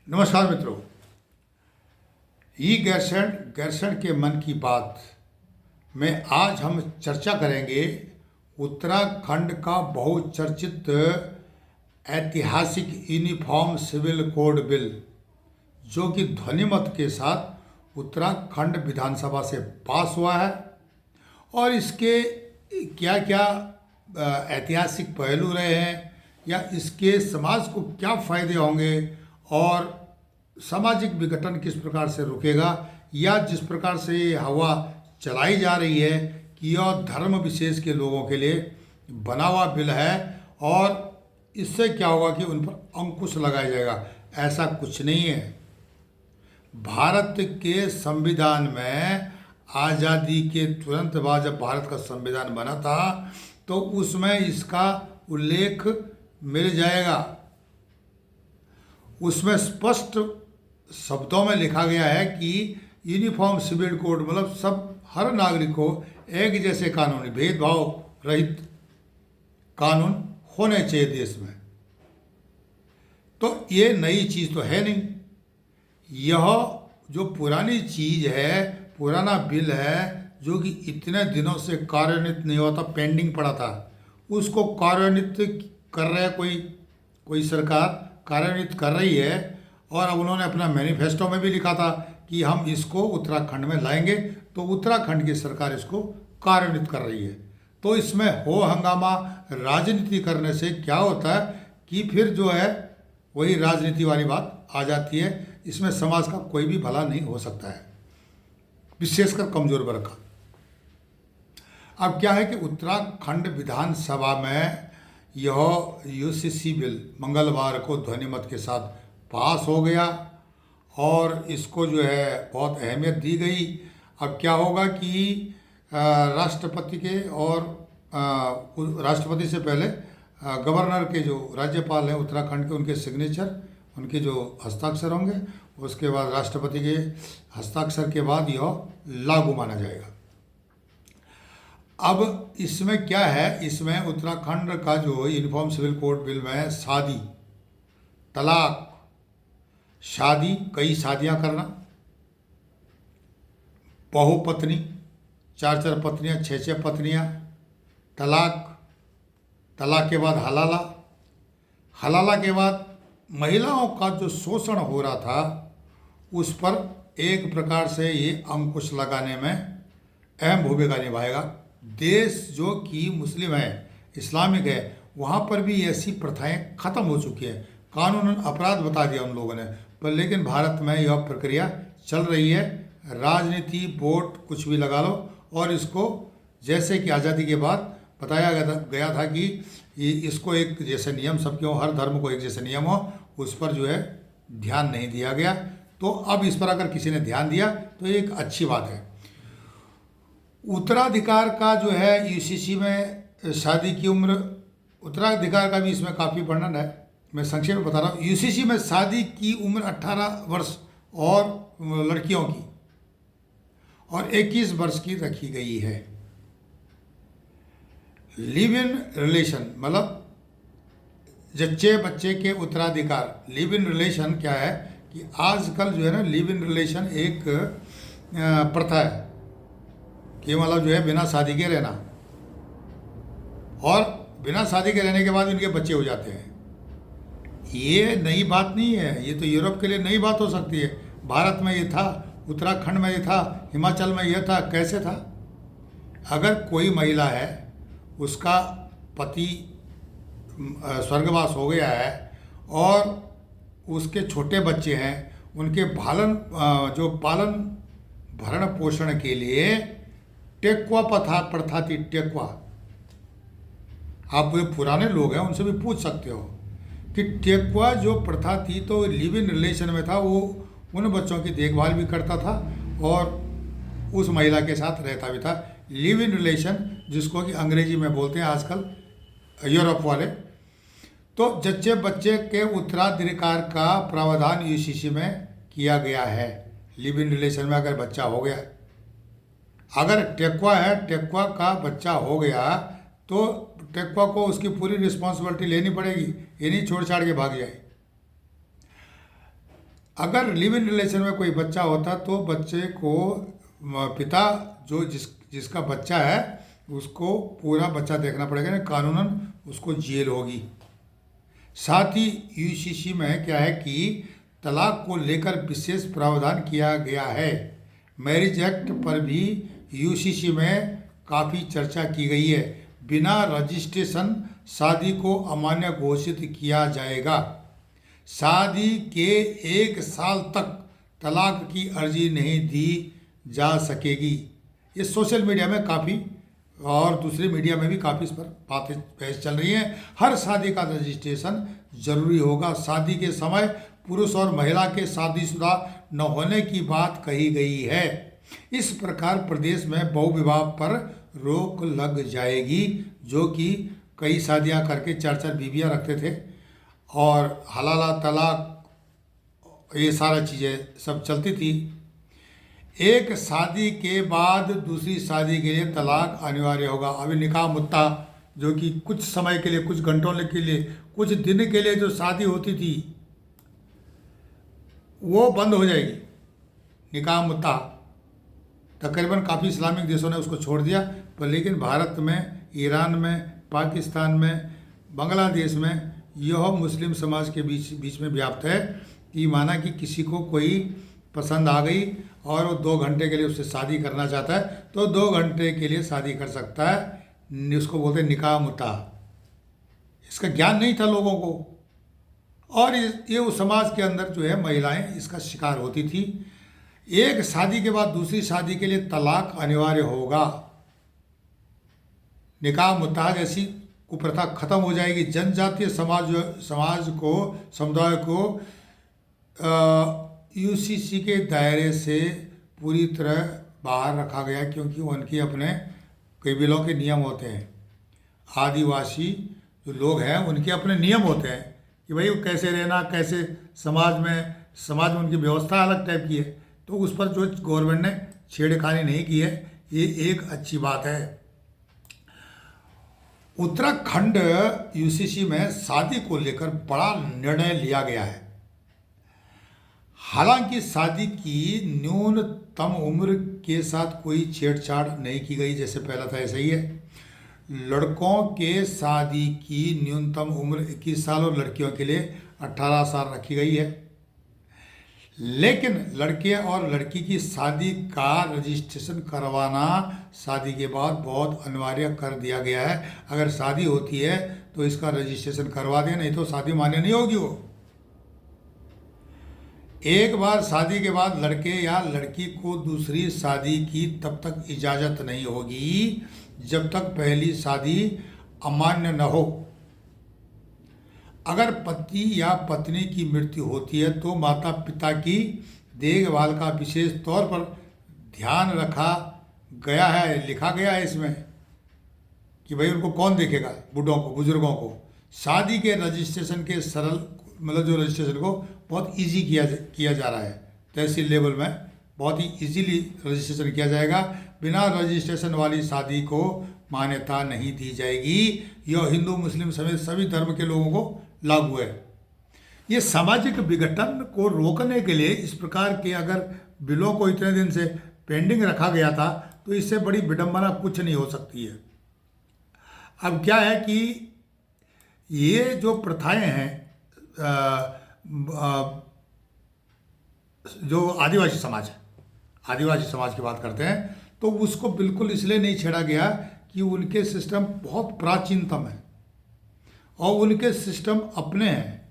नमस्कार मित्रों। ई गैरसैंण गैरसैंण के मन की बात में आज हम चर्चा करेंगे उत्तराखंड का बहुचर्चित ऐतिहासिक यूनिफॉर्म सिविल कोड बिल, जो कि ध्वनिमत के साथ उत्तराखंड विधानसभा से पास हुआ है। और इसके क्या क्या ऐतिहासिक पहलू रहे हैं, या इसके समाज को क्या फायदे होंगे, और सामाजिक विघटन किस प्रकार से रुकेगा, या जिस प्रकार से ये हवा चलाई जा रही है कि यह धर्म विशेष के लोगों के लिए बना हुआ बिल है और इससे क्या होगा कि उन पर अंकुश लगाया जाएगा। ऐसा कुछ नहीं है। भारत के संविधान में आज़ादी के तुरंत बाद जब भारत का संविधान बना था तो उसमें इसका उल्लेख मिल जाएगा। उसमें स्पष्ट शब्दों में लिखा गया है कि यूनिफॉर्म सिविल कोड मतलब सब हर नागरिक को एक जैसे कानूनी भेदभाव रहित कानून होने चाहिए देश में। तो ये नई चीज़ तो है नहीं। यह जो पुरानी चीज़ है, पुराना बिल है, जो कि इतने दिनों से कार्यान्वित नहीं हुआ था, पेंडिंग पड़ा था, उसको कार्यान्वित कर रहे कोई सरकार कार्यान्वित कर रही है। और अब उन्होंने अपना मैनिफेस्टो में भी लिखा था कि हम इसको उत्तराखंड में लाएंगे, तो उत्तराखंड की सरकार इसको कार्यान्वित कर रही है। तो इसमें हो हंगामा राजनीति करने से क्या होता है कि फिर जो है वही राजनीति वाली बात आ जाती है। इसमें समाज का कोई भी भला नहीं हो सकता है, विशेषकर कमजोर वर्ग का। अब क्या है कि उत्तराखंड विधानसभा में यह यूसीसी बिल मंगलवार को ध्वनिमत के साथ पास हो गया और इसको जो है बहुत अहमियत दी गई। अब क्या होगा कि राष्ट्रपति के और राष्ट्रपति से पहले गवर्नर के जो राज्यपाल हैं उत्तराखंड के, उनके सिग्नेचर, उनके जो हस्ताक्षर होंगे, उसके बाद राष्ट्रपति के हस्ताक्षर के बाद यह लागू माना जाएगा। अब इसमें क्या है, इसमें उत्तराखंड का जो यूनिफॉर्म सिविल कोड बिल में शादी, तलाक, शादी, कई शादियां करना, बहुपत्नी, 4 पत्नियां, 6 पत्नियां, तलाक, तलाक के बाद हलाला, हलाला के बाद महिलाओं का जो शोषण हो रहा था उस पर एक प्रकार से ये अंकुश लगाने में अहम भूमिका निभाएगा। देश जो कि मुस्लिम है, इस्लामिक है, वहाँ पर भी ऐसी प्रथाएं खत्म हो चुकी हैं। कानूनन अपराध बता दिया उन लोगों ने, पर लेकिन भारत में यह प्रक्रिया चल रही है। राजनीति, वोट, कुछ भी लगा लो, और इसको जैसे कि आज़ादी के बाद बताया गया था कि इसको एक जैसे नियम सबके हो, हर धर्म को एक जैसे नियम हो, उस पर जो है ध्यान नहीं दिया गया। तो अब इस पर अगर किसी ने ध्यान दिया तो ये एक अच्छी बात है। उत्तराधिकार का जो है यूसीसी में शादी की उम्र, उत्तराधिकार का भी इसमें काफ़ी वर्णन है, मैं संक्षेप में बता रहा हूँ। यूसीसी में शादी की उम्र 18 वर्ष और लड़कियों की और 21 वर्ष की रखी गई है। लिव इन रिलेशन मतलब जच्चे बच्चे के उत्तराधिकार। लिव इन रिलेशन क्या है कि आजकल जो है ना, लिव इन रिलेशन एक प्रथा है कि मतलब जो है बिना शादी के रहना, और बिना शादी के रहने के बाद इनके बच्चे हो जाते हैं। ये नई बात नहीं है, ये तो यूरोप के लिए नई बात हो सकती है। भारत में ये था, उत्तराखंड में ये था, हिमाचल में ये था। कैसे था? अगर कोई महिला है, उसका पति स्वर्गवास हो गया है और उसके छोटे बच्चे हैं, उनके पालन भरण पोषण के लिए टेकुआ प्रथा थी। टेकुआ, आप ये पुराने लोग हैं, उनसे भी पूछ सकते हो कि टेकुआ जो प्रथा थी, तो लिव इन रिलेशन में था। वो उन बच्चों की देखभाल भी करता था और उस महिला के साथ रहता भी था। लिव इन रिलेशन, जिसको कि अंग्रेजी में बोलते हैं आजकल यूरोप वाले। तो जच्चे बच्चे के उत्तराधिकार का प्रावधान यूसीसी में किया गया है। लिव इन रिलेशन में अगर बच्चा हो गया, अगर टेकुआ है, टेकुआ का बच्चा हो गया, तो टेकुआ को उसकी पूरी रिस्पॉन्सिबिलिटी लेनी पड़ेगी, ये नहीं छोड़ छाड़ के भाग जाए। अगर लिव इन रिलेशन में कोई बच्चा होता तो बच्चे को पिता जो जिसका बच्चा है उसको पूरा बच्चा देखना पड़ेगा, ना कानूनन उसको जेल होगी। साथ ही यूसीसी में क्या है कि तलाक को लेकर विशेष प्रावधान किया गया है। मैरिज एक्ट पर भी यूसीसी में काफ़ी चर्चा की गई है। बिना रजिस्ट्रेशन शादी को अमान्य घोषित किया जाएगा। शादी के 1 साल तक तलाक की अर्जी नहीं दी जा सकेगी। ये सोशल मीडिया में काफ़ी और दूसरे मीडिया में भी काफ़ी इस पर बातें बहस चल रही हैं। हर शादी का रजिस्ट्रेशन जरूरी होगा। शादी के समय पुरुष और महिला के शादीशुदा न होने की बात कही गई है। इस प्रकार प्रदेश में बहुविवाह पर रोक लग जाएगी, जो कि कई शादियां करके 4-4 बीवियां रखते थे और हलाला तलाक ये सारा चीज़ें सब चलती थी। एक शादी के बाद दूसरी शादी के लिए तलाक अनिवार्य होगा। अभी निकाह मुत्ता जो कि कुछ समय के लिए, कुछ घंटों के लिए, कुछ दिन के लिए जो शादी होती थी वो बंद हो जाएगी। निकाह मुत्ता तकरीबन काफ़ी इस्लामिक देशों ने उसको छोड़ दिया, पर लेकिन भारत में, ईरान में, पाकिस्तान में, बांग्लादेश में यह मुस्लिम समाज के बीच में व्याप्त है कि माना कि किसी को कोई पसंद आ गई और वो 2 घंटे के लिए उससे शादी करना चाहता है तो 2 घंटे के लिए शादी कर सकता है। उसको बोलते हैं निकाह मुता। इसका ज्ञान नहीं था लोगों को और ये उस समाज के अंदर जो है महिलाएं इसका शिकार होती थी। एक शादी के बाद दूसरी शादी के लिए तलाक अनिवार्य होगा। निकाह मुता जैसी कुप्रथा खत्म हो जाएगी। जनजातीय समुदाय को यूसीसी के दायरे से पूरी तरह बाहर रखा गया, क्योंकि उनके अपने कबीलों के नियम होते हैं। आदिवासी जो लोग हैं उनके अपने नियम होते हैं कि भाई वो कैसे रहना, कैसे समाज में उनकी व्यवस्था अलग टाइप की है। तो उस पर जो गवर्नमेंट ने छेड़खानी नहीं की है, ये एक अच्छी बात है। उत्तराखंड यूसीसी में शादी को लेकर बड़ा निर्णय लिया गया है। हालांकि शादी की न्यूनतम उम्र के साथ कोई छेड़छाड़ नहीं की गई, जैसे पहला था ऐसा ही है। लड़कों के शादी की न्यूनतम उम्र 21 साल और लड़कियों के लिए 18 साल रखी गई है। लेकिन लड़के और लड़की की शादी का रजिस्ट्रेशन करवाना शादी के बाद बहुत अनिवार्य कर दिया गया है। अगर शादी होती है तो इसका रजिस्ट्रेशन करवा दें, नहीं तो शादी मान्य नहीं होगी। वो एक बार शादी के बाद लड़के या लड़की को दूसरी शादी की तब तक इजाज़त नहीं होगी जब तक पहली शादी अमान्य न हो। अगर पति या पत्नी की मृत्यु होती है तो माता पिता की देखभाल का विशेष तौर पर ध्यान रखा गया है, लिखा गया है इसमें कि भाई उनको कौन देखेगा, बूढ़ों को, बुजुर्गों को। शादी के रजिस्ट्रेशन के सरल जो रजिस्ट्रेशन को बहुत इजी किया जा रहा है। तहसील लेवल में बहुत ही इजीली रजिस्ट्रेशन किया जाएगा। बिना रजिस्ट्रेशन वाली शादी को मान्यता नहीं दी जाएगी। यह हिंदू मुस्लिम समेत सभी धर्म के लोगों को लागू है। ये सामाजिक विघटन को रोकने के लिए इस प्रकार के अगर बिलों को इतने दिन से पेंडिंग रखा गया था तो इससे बड़ी विडंबना कुछ नहीं हो सकती है। अब क्या है कि ये जो प्रथाएं हैं, जो आदिवासी समाज है, आदिवासी समाज की बात करते हैं, तो उसको बिल्कुल इसलिए नहीं छेड़ा गया कि उनके सिस्टम बहुत प्राचीनतम है और उनके सिस्टम अपने हैं,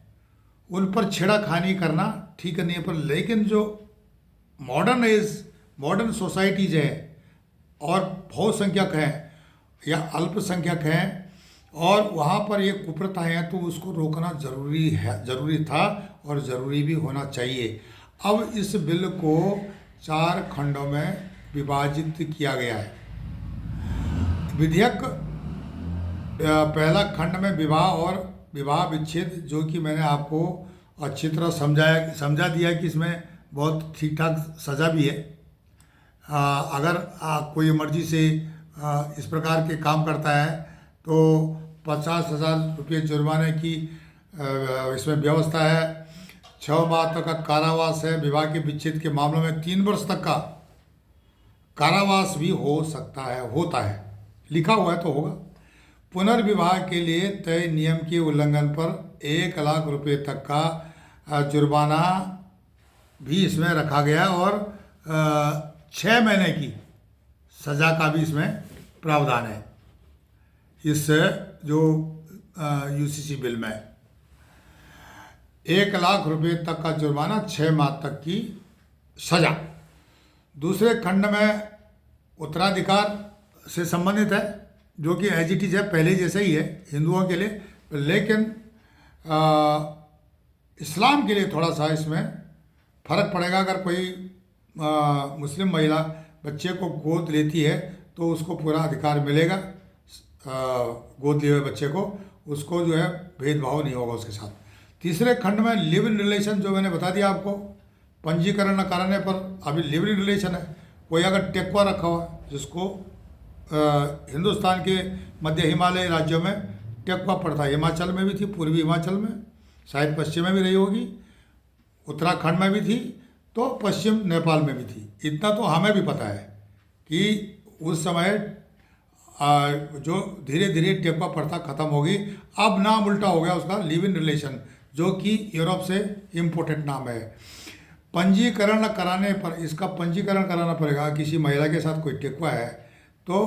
उन पर छेड़ाखानी करना ठीक नहीं है। पर लेकिन जो मॉडर्न सोसाइटीज है और बहुसंख्यक हैं या अल्पसंख्यक हैं और वहाँ पर ये कुप्रथाएं हैं, तो उसको रोकना ज़रूरी था और ज़रूरी भी होना चाहिए। अब इस बिल को 4 खंडों में विभाजित किया गया है। विधेयक पहला खंड में विवाह और विवाह विच्छेद, जो कि मैंने आपको अच्छी तरह समझा दिया कि इसमें बहुत ठीक ठाक सज़ा भी है। अगर कोई मर्जी से इस प्रकार के काम करता है तो 50,000 रुपये जुर्माने की इसमें व्यवस्था है। 6 माह तक का कारावास है। विवाह के विच्छेद के मामलों में 3 वर्ष तक का कारावास भी हो सकता है, होता है, लिखा हुआ है तो होगा। पुनर्विवाह के लिए तय नियम के उल्लंघन पर 1 लाख रुपए तक का जुर्माना भी इसमें रखा गया और 6 महीने की सजा का भी इसमें प्रावधान है इस जो यूसीसी बिल में। 1 लाख रुपए तक का जुर्माना, 6 माह तक की सजा। दूसरे खंड में उत्तराधिकार से संबंधित है, जो कि एज इट इज है, पहले जैसे ही है हिंदुओं के लिए, लेकिन इस्लाम के लिए थोड़ा सा इसमें फर्क पड़ेगा। अगर कोई मुस्लिम महिला बच्चे को गोद लेती है तो उसको पूरा अधिकार मिलेगा, गोद लिए हुए बच्चे को, उसको जो है भेदभाव नहीं होगा उसके साथ। तीसरे खंड में लिव इन रिलेशन, जो मैंने बता दिया आपको, पंजीकरण न कराने पर अभी लिव इन रिलेशन है। कोई अगर टेकवा रखा हुआ जिसको हिंदुस्तान के मध्य हिमालय राज्यों में टेकवा पड़ता है, हिमाचल में भी थी, पूर्वी हिमाचल में, शायद पश्चिम में भी रही होगी, उत्तराखंड में भी थी, तो पश्चिम नेपाल में भी थी। इतना तो हमें भी पता है कि उस समय जो धीरे धीरे टेकवा प्रथा खत्म होगी। अब नाम उल्टा हो गया उसका, लिव इन रिलेशन, जो कि यूरोप से इम्पोर्टेड नाम है। पंजीकरण कराने पर, इसका पंजीकरण कराना पड़ेगा। किसी महिला के साथ कोई टेकवा है तो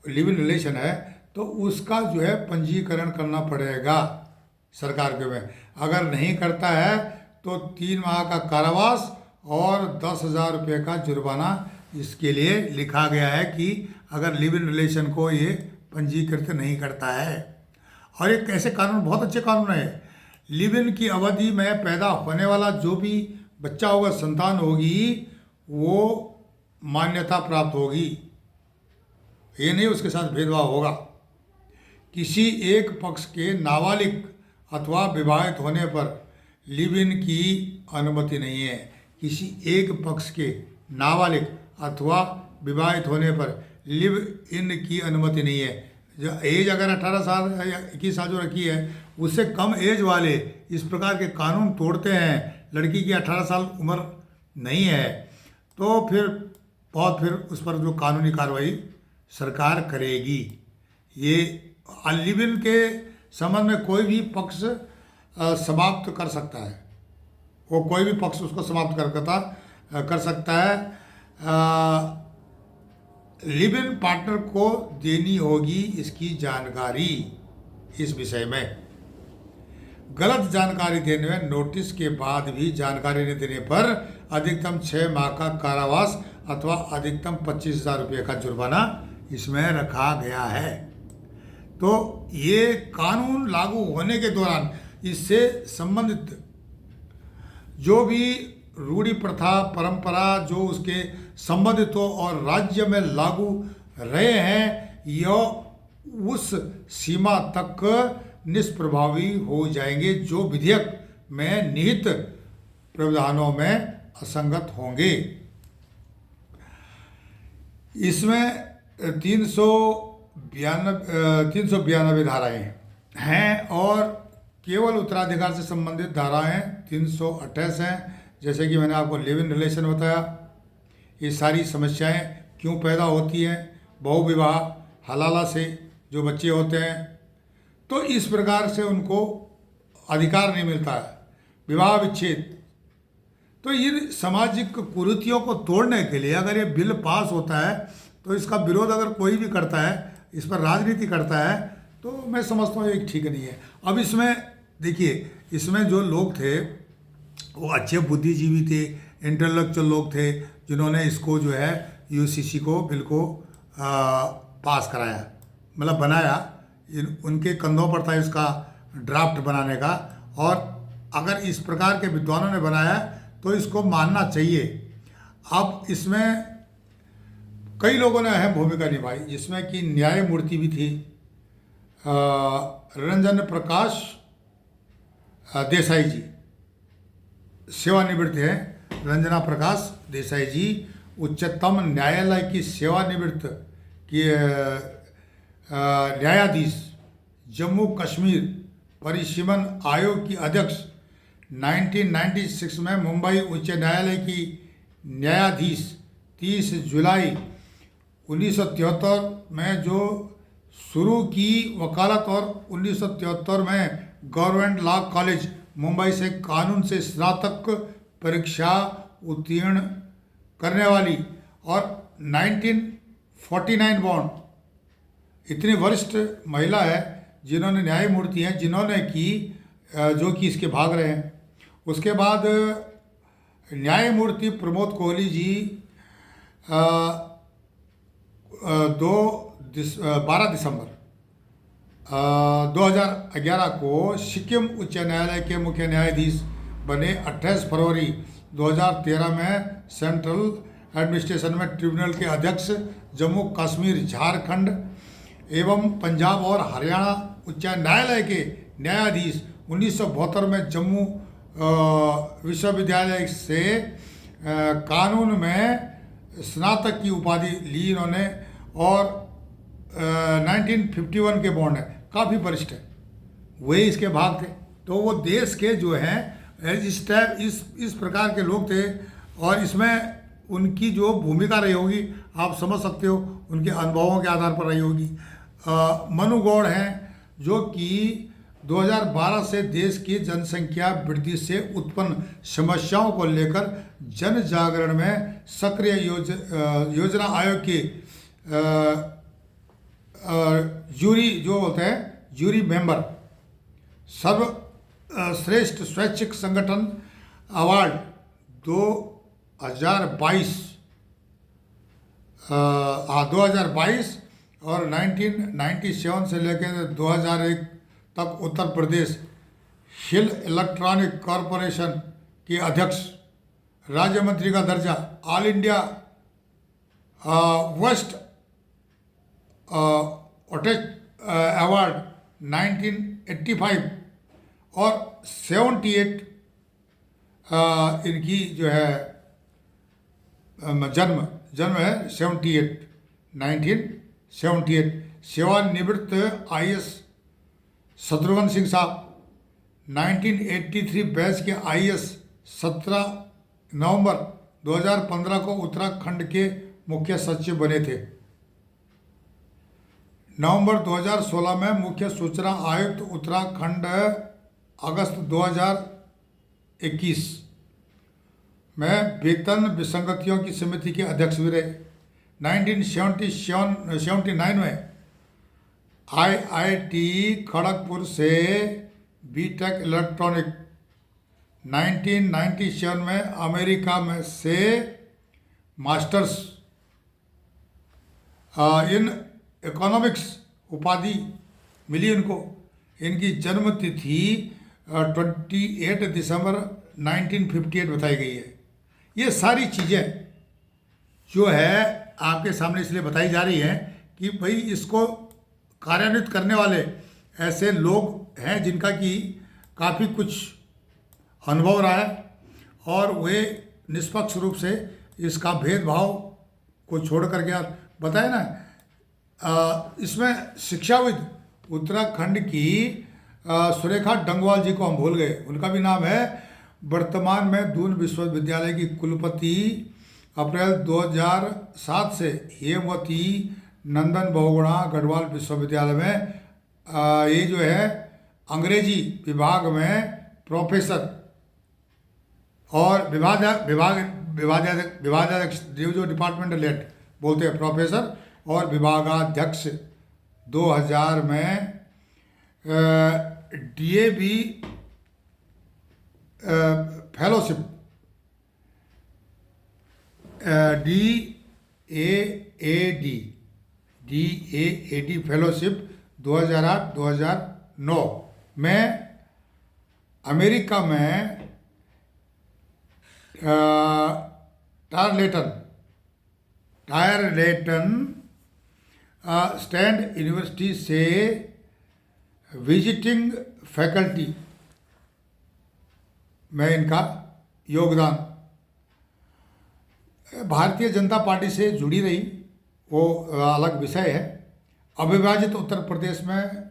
लिव इन रिलेशन है तो उसका जो है पंजीकरण करना पड़ेगा सरकार के में। अगर नहीं करता है तो 3 माह का कारावास और 10,000 रुपये का जुर्माना इसके लिए लिखा गया है कि अगर लिव इन रिलेशन को ये पंजीकृत नहीं करता है। और एक ऐसे कानून, बहुत अच्छे कानून है, लिव इन की अवधि में पैदा होने वाला जो भी बच्चा होगा, संतान होगी, वो मान्यता प्राप्त होगी। ये नहीं उसके साथ भेदभाव होगा। किसी एक पक्ष के नाबालिग अथवा विवाहित होने पर लिव इन की अनुमति नहीं है। किसी एक पक्ष के नाबालिग अथवा विवाहित होने पर लिव इन की अनुमति नहीं है। जो एज अगर 18 साल या 21 साल जो रखी है, उससे कम एज वाले इस प्रकार के कानून तोड़ते हैं, लड़की की 18 साल उम्र नहीं है, तो फिर उस पर जो कानूनी कार्रवाई सरकार करेगी। ये लिव इन के संबंध में कोई भी पक्ष समाप्त कर सकता है, वो कोई भी पक्ष उसको समाप्त कर सकता है। लिव इन पार्टनर को देनी होगी इसकी जानकारी। इस विषय में गलत जानकारी देने में नोटिस के बाद भी जानकारी नहीं देने पर अधिकतम 6 माह का कारावास अथवा अधिकतम 25,000 रुपये का जुर्माना इसमें रखा गया है। तो ये कानून लागू होने के दौरान इससे संबंधित जो भी रूढ़ी प्रथा, परंपरा जो उसके संबंधित हो और राज्य में लागू रहे हैं, यह उस सीमा तक निष्प्रभावी हो जाएंगे जो विधेयक में निहित प्रावधानों में असंगत होंगे। इसमें 392 धाराएं हैं और केवल उत्तराधिकार से संबंधित धाराएं 328 हैं। जैसे कि मैंने आपको लिव इन रिलेशन बताया, ये सारी समस्याएं क्यों पैदा होती हैं, बहुविवाह, हलाला से जो बच्चे होते हैं, तो इस प्रकार से उनको अधिकार नहीं मिलता है, विवाह विच्छेद। तो इन सामाजिक कुरीतियों को तोड़ने के लिए अगर ये बिल पास होता है तो इसका विरोध अगर कोई भी करता है, इस पर राजनीति करता है, तो मैं समझता हूँ ये ठीक नहीं है। अब इसमें देखिए, इसमें जो लोग थे वो अच्छे बुद्धिजीवी थे, इंटेलेक्चुअल लोग थे, जिन्होंने इसको जो है यूसीसी को बिल को पास कराया, मतलब बनाया, उनके कंधों पर था इसका ड्राफ्ट बनाने का। और अगर इस प्रकार के विद्वानों ने बनाया तो इसको मानना चाहिए। अब इसमें कई लोगों ने अहम भूमिका निभाई, जिसमें कि न्यायमूर्ति भी थी, रंजन प्रकाश देसाई जी, सेवानिवृत्त हैं रंजना प्रकाश देसाई जी, उच्चतम न्यायालय की सेवानिवृत्त की न्यायाधीश, जम्मू कश्मीर परिसीमन आयोग की अध्यक्ष, 1996 में मुंबई उच्च न्यायालय की न्यायाधीश 30 जुलाई 1973 में जो शुरू की वकालत और 1973 में गवर्नमेंट लॉ कॉलेज मुंबई से कानून से स्नातक परीक्षा उत्तीर्ण करने वाली और 1949 बॉर्न इतनी वरिष्ठ महिला है जिन्होंने न्यायमूर्ति हैं जिन्होंने की जो कि इसके भाग रहे हैं। उसके बाद न्यायमूर्ति प्रमोद कोहली जी 12 दिसंबर 2011 को सिक्किम उच्च न्यायालय के मुख्य न्यायाधीश बने। 28 फरवरी 2013 में सेंट्रल एडमिनिस्ट्रेशन में ट्रिब्यूनल के अध्यक्ष, जम्मू कश्मीर, झारखंड एवं पंजाब और हरियाणा उच्च न्यायालय के न्यायाधीश। 1972 में जम्मू विश्वविद्यालय से कानून में स्नातक की उपाधि ली इन्होंने और 1951 के बॉन्ड है, काफ़ी वरिष्ठ है, वही इसके भाग थे। तो वो देश के जो हैं इस प्रकार के लोग थे और इसमें उनकी जो भूमिका रही होगी आप समझ सकते हो, उनके अनुभवों के आधार पर रही होगी। मनु गौड़ हैं जो कि 2012 से देश की जनसंख्या वृद्धि से उत्पन्न समस्याओं को लेकर जन जागरण में सक्रिय योजना आयोग के जूरी जो होते हैं जूरी मेंबर, सर्वश्रेष्ठ स्वैच्छिक संगठन अवार्ड 2022 और 1997 से लेकर 2001 तक उत्तर प्रदेश हिल इलेक्ट्रॉनिक कॉरपोरेशन के अध्यक्ष, राज्य मंत्री का दर्जा, ऑल इंडिया वेस्ट अवार्ड 1985 और 78 इनकी जो है जन्म है 1978। सेवानिवृत्त IAS शत्रुघ्न सिंह साहब 1983 बैच के IAS 17 नवंबर 2015 को उत्तराखंड के मुख्य सचिव बने थे। नवंबर 2016 में मुख्य सूचना आयुक्त उत्तराखंड, अगस्त 2021 में वेतन विसंगतियों की समिति के अध्यक्ष भी रहे। 1979 में IIT खड़गपुर से बीटेक इलेक्ट्रॉनिक, 1997 में अमेरिका में से मास्टर्स इन इकोनॉमिक्स उपाधि मिली इनको। इनकी जन्म तिथि 28 दिसंबर 1958 बताई गई है। ये सारी चीज़ें जो है आपके सामने इसलिए बताई जा रही हैं कि भाई इसको कार्यान्वित करने वाले ऐसे लोग हैं जिनका कि काफ़ी कुछ अनुभव रहा है और वे निष्पक्ष रूप से इसका भेदभाव को छोड़ करके आप बताए ना। इसमें शिक्षाविद उत्तराखंड की सुरेखा डंगवाल जी को हम भूल गए, उनका भी नाम है। वर्तमान में दून विश्वविद्यालय की कुलपति, अप्रैल 2007 से हेमवती नंदन बहुगुणा गढ़वाल विश्वविद्यालय में ये जो है अंग्रेजी विभाग में प्रोफेसर और विभागाध्यक्ष जो डिपार्टमेंटल हेड बोलते हैं प्रोफेसर और विभागाध्यक्ष 2000 में DAB फेलोशिप DAAD फेलोशिप 2008-2009 में अमेरिका में टायरलेटन स्टैंड यूनिवर्सिटी से विजिटिंग फैकल्टी में इनका योगदान। भारतीय जनता पार्टी से जुड़ी रही वो अलग विषय है। अविभाजित उत्तर प्रदेश में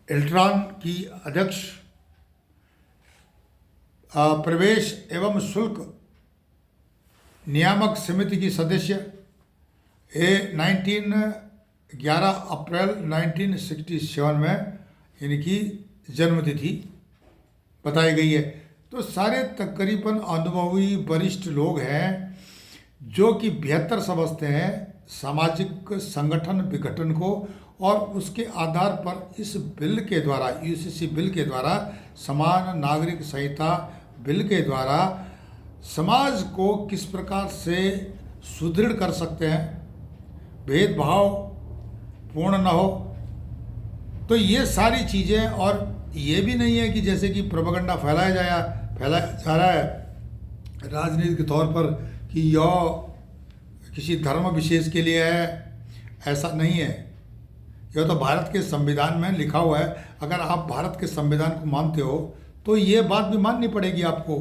इल्ट्रॉन की अध्यक्ष, प्रवेश एवं शुल्क नियामक समिति की सदस्य। 11 अप्रैल 1967 में इनकी जन्मतिथि बताई गई है। तो सारे तकरीबन अनुभवी वरिष्ठ लोग हैं जो कि बेहतर समझते हैं सामाजिक संगठन विघटन को, और उसके आधार पर इस बिल के द्वारा, यूसीसी बिल के द्वारा, समान नागरिक संहिता बिल के द्वारा समाज को किस प्रकार से सुदृढ़ कर सकते हैं, भेदभाव पूर्ण न हो। तो ये सारी चीज़ें, और ये भी नहीं है कि जैसे कि प्रोपेगेंडा फैलाया जा रहा है राजनीति के तौर पर कि यह किसी धर्म विशेष के लिए है, ऐसा नहीं है। यह तो भारत के संविधान में लिखा हुआ है। अगर आप भारत के संविधान को मानते हो तो ये बात भी माननी पड़ेगी आपको,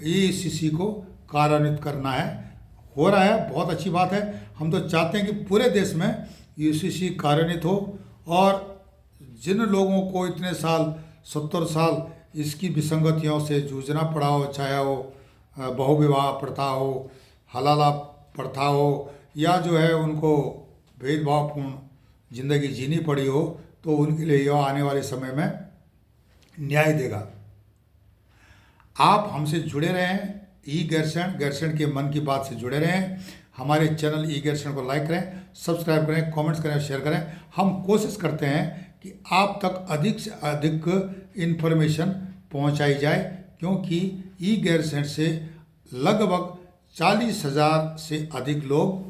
यूसीसी को कार्यान्वित करना है। हो रहा है, बहुत अच्छी बात है। हम तो चाहते हैं कि पूरे देश में यूसीसी कार्यान्वित हो, और जिन लोगों को इतने साल 70 साल इसकी विसंगतियों से जूझना पड़ा हो, चाहे वो बहुविवाह प्रथा हो, हलाला प्रथा हो, या जो है उनको भेदभावपूर्ण जिंदगी जीनी पड़ी हो, तो उनके लिए यह आने वाले समय में न्याय देगा। आप हमसे जुड़े रहें, ई गैरसैंण के मन की बात से जुड़े रहें। हमारे चैनल ई गैरसैंण को लाइक करें, सब्सक्राइब करें, कमेंट्स करें, शेयर करें। हम कोशिश करते हैं कि आप तक अधिक से अधिक इन्फॉर्मेशन पहुंचाई जाए, क्योंकि ई गैरसैंण से लगभग 40,000 से अधिक लोग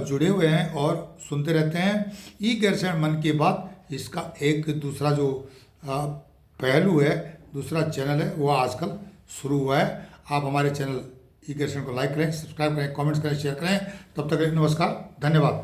जुड़े हुए हैं और सुनते रहते हैं। ई गैरसैंण मन की बात, इसका एक दूसरा जो पहलू है, दूसरा चैनल है, वो आजकल शुरू हुआ है। आप हमारे चैनल ई गैरसैंण को लाइक करें, सब्सक्राइब करें, कमेंट्स करें, शेयर करें। तब तक नमस्कार, धन्यवाद।